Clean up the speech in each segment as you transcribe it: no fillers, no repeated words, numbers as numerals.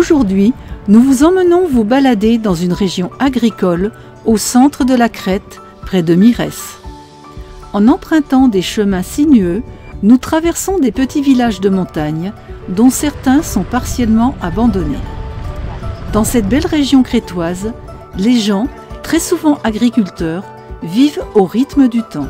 Aujourd'hui, nous vous emmenons vous balader dans une région agricole au centre de la Crète, près de Myrès. En empruntant des chemins sinueux, nous traversons des petits villages de montagne, dont certains sont partiellement abandonnés. Dans cette belle région crétoise, les gens, très souvent agriculteurs, vivent au rythme du temps.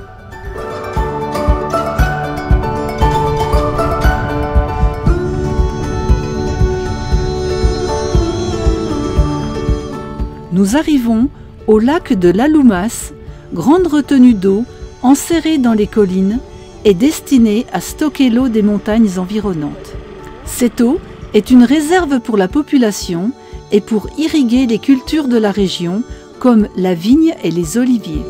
Nous arrivons au lac de l'Aloumas, grande retenue d'eau enserrée dans les collines et destinée à stocker l'eau des montagnes environnantes. Cette eau est une réserve pour la population et pour irriguer les cultures de la région comme la vigne et les oliviers.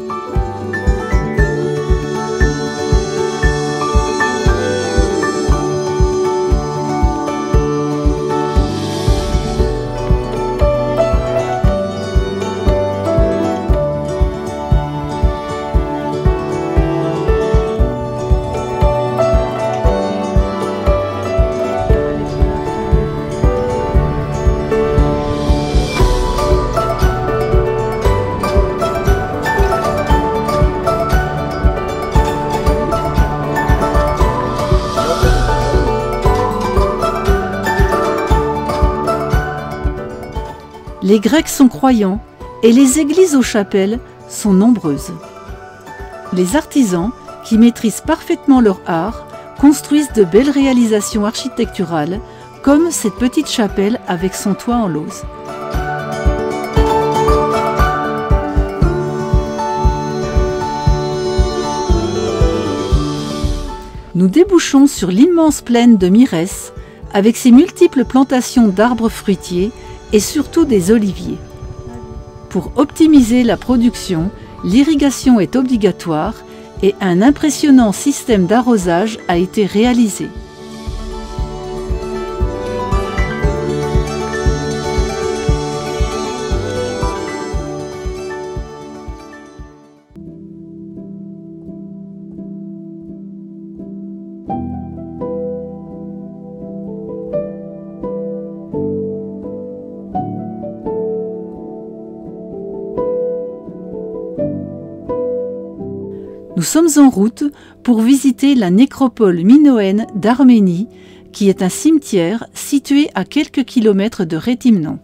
Les Grecs sont croyants et les églises aux chapelles sont nombreuses. Les artisans, qui maîtrisent parfaitement leur art, construisent de belles réalisations architecturales, comme cette petite chapelle avec son toit en lauze. Nous débouchons sur l'immense plaine de Myrès, avec ses multiples plantations d'arbres fruitiers et surtout des oliviers. Pour optimiser la production, l'irrigation est obligatoire et un impressionnant système d'arrosage a été réalisé. Nous sommes en route pour visiter la nécropole minoenne d'Arménie, qui est un cimetière situé à quelques kilomètres de Réthymnon.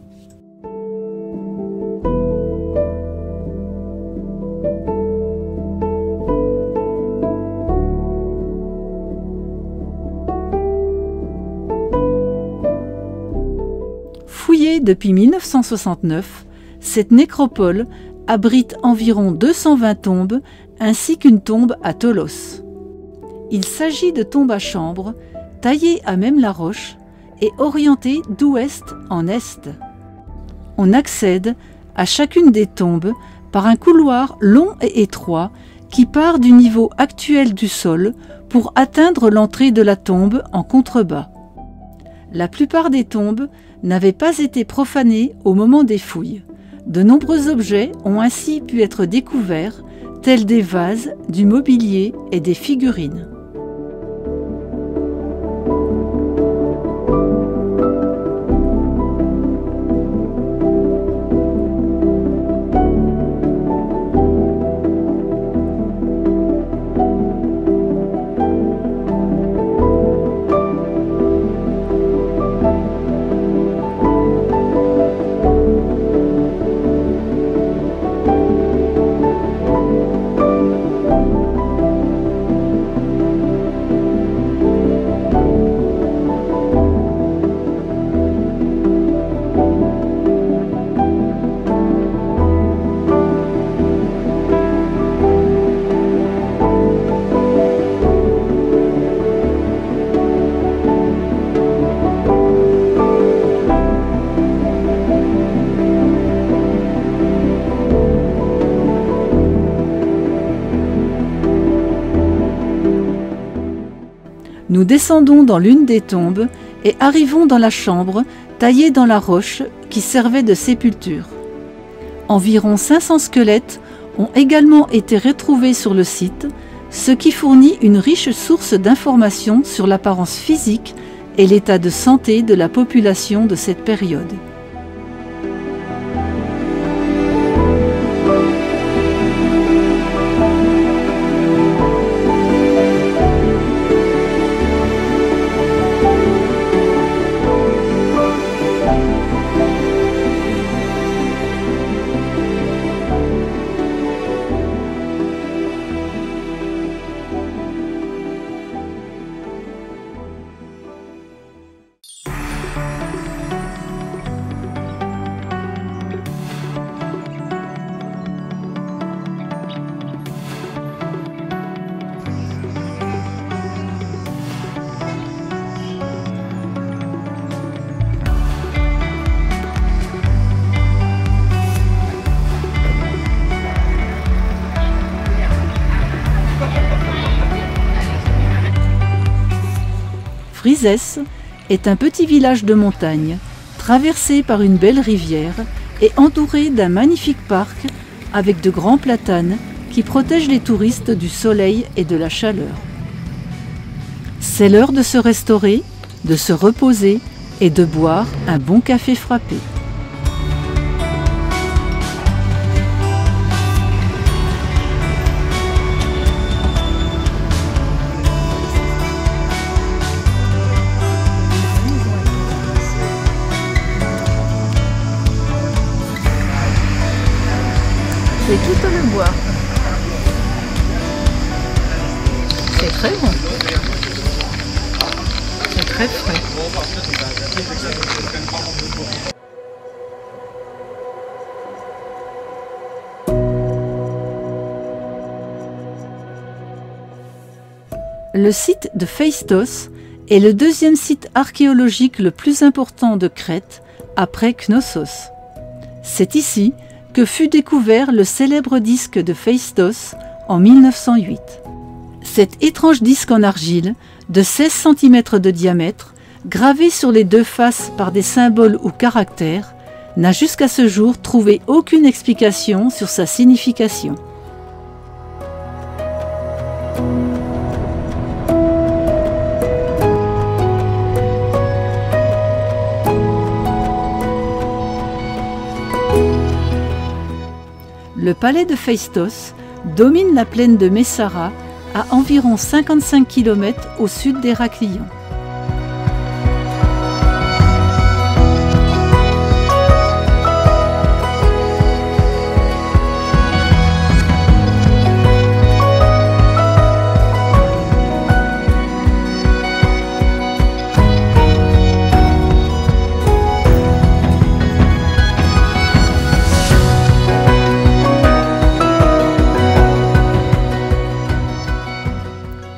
Fouillée depuis 1969, cette nécropole abrite environ 220 tombes ainsi qu'une tombe à Tholos. Il s'agit de tombes à chambre, taillées à même la roche et orientées d'ouest en est. On accède à chacune des tombes par un couloir long et étroit qui part du niveau actuel du sol pour atteindre l'entrée de la tombe en contrebas. La plupart des tombes n'avaient pas été profanées au moment des fouilles. De nombreux objets ont ainsi pu être découverts, tels des vases, du mobilier et des figurines. Nous descendons dans l'une des tombes et arrivons dans la chambre taillée dans la roche qui servait de sépulture. Environ 500 squelettes ont également été retrouvés sur le site, ce qui fournit une riche source d'informations sur l'apparence physique et l'état de santé de la population de cette période. Frizes est un petit village de montagne, traversé par une belle rivière et entouré d'un magnifique parc avec de grands platanes qui protègent les touristes du soleil et de la chaleur. C'est l'heure de se restaurer, de se reposer et de boire un bon café frappé. C'est tout le bois. C'est très bon. C'est très frais. Le site de Phaistos est le deuxième site archéologique le plus important de Crète après Knossos. C'est ici que fut découvert le célèbre disque de Phaistos en 1908. Cet étrange disque en argile de 16 cm de diamètre, gravé sur les deux faces par des symboles ou caractères, n'a jusqu'à ce jour trouvé aucune explication sur sa signification. Le palais de Phaistos domine la plaine de Messara à environ 55 km au sud d'Héraklion.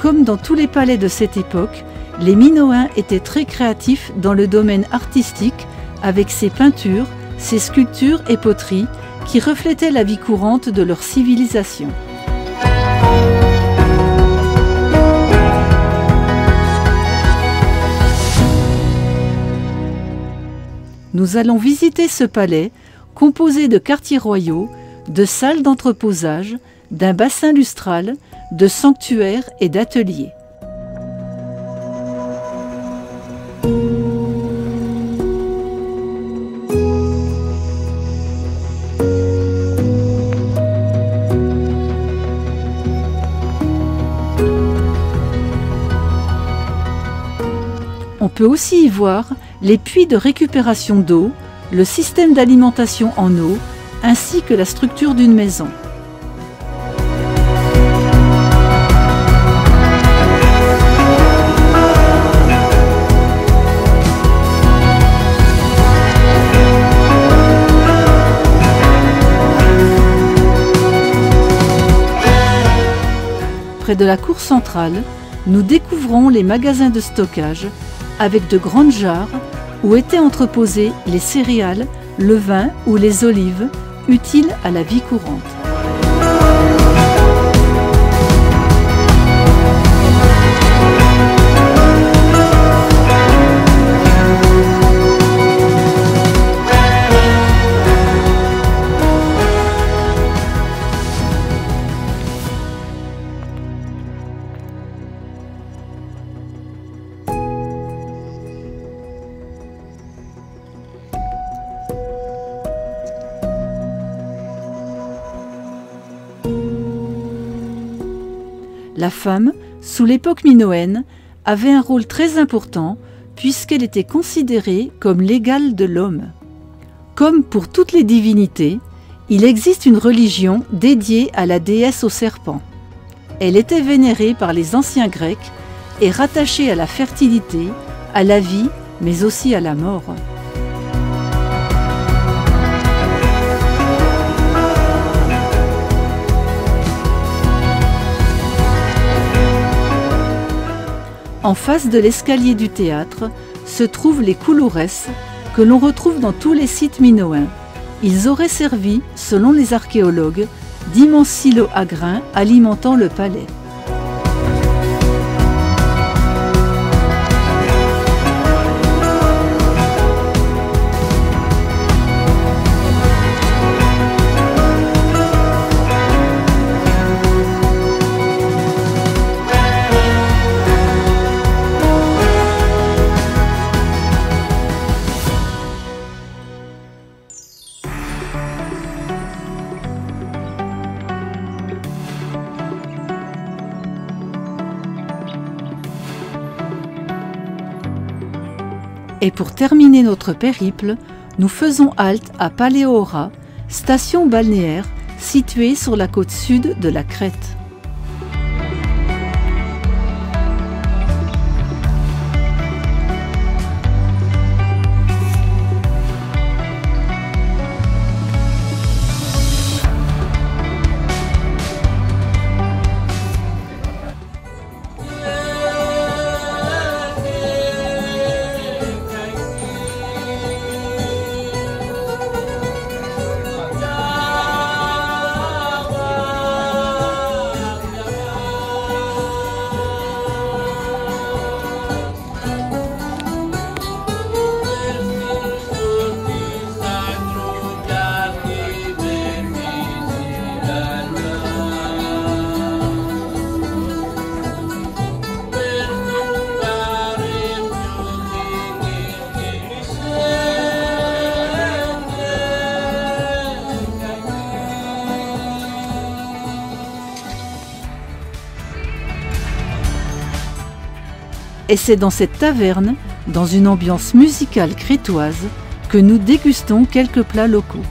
Comme dans tous les palais de cette époque, les Minoens étaient très créatifs dans le domaine artistique avec ses peintures, ses sculptures et poteries qui reflétaient la vie courante de leur civilisation. Nous allons visiter ce palais composé de quartiers royaux, de salles d'entreposage, d'un bassin lustral, de sanctuaires et d'ateliers. On peut aussi y voir les puits de récupération d'eau, le système d'alimentation en eau, ainsi que la structure d'une maison. Près de la cour centrale, nous découvrons les magasins de stockage avec de grandes jarres où étaient entreposés les céréales, le vin ou les olives utiles à la vie courante. La femme, sous l'époque minoenne, avait un rôle très important puisqu'elle était considérée comme l'égale de l'homme. Comme pour toutes les divinités, il existe une religion dédiée à la déesse au serpent. Elle était vénérée par les anciens Grecs et rattachée à la fertilité, à la vie, mais aussi à la mort. En face de l'escalier du théâtre se trouvent les coulouresses que l'on retrouve dans tous les sites minoens. Ils auraient servi, selon les archéologues, d'immenses silos à grains alimentant le palais. Et pour terminer notre périple, nous faisons halte à Paléora, station balnéaire située sur la côte sud de la Crète. Et c'est dans cette taverne, dans une ambiance musicale crétoise, que nous dégustons quelques plats locaux.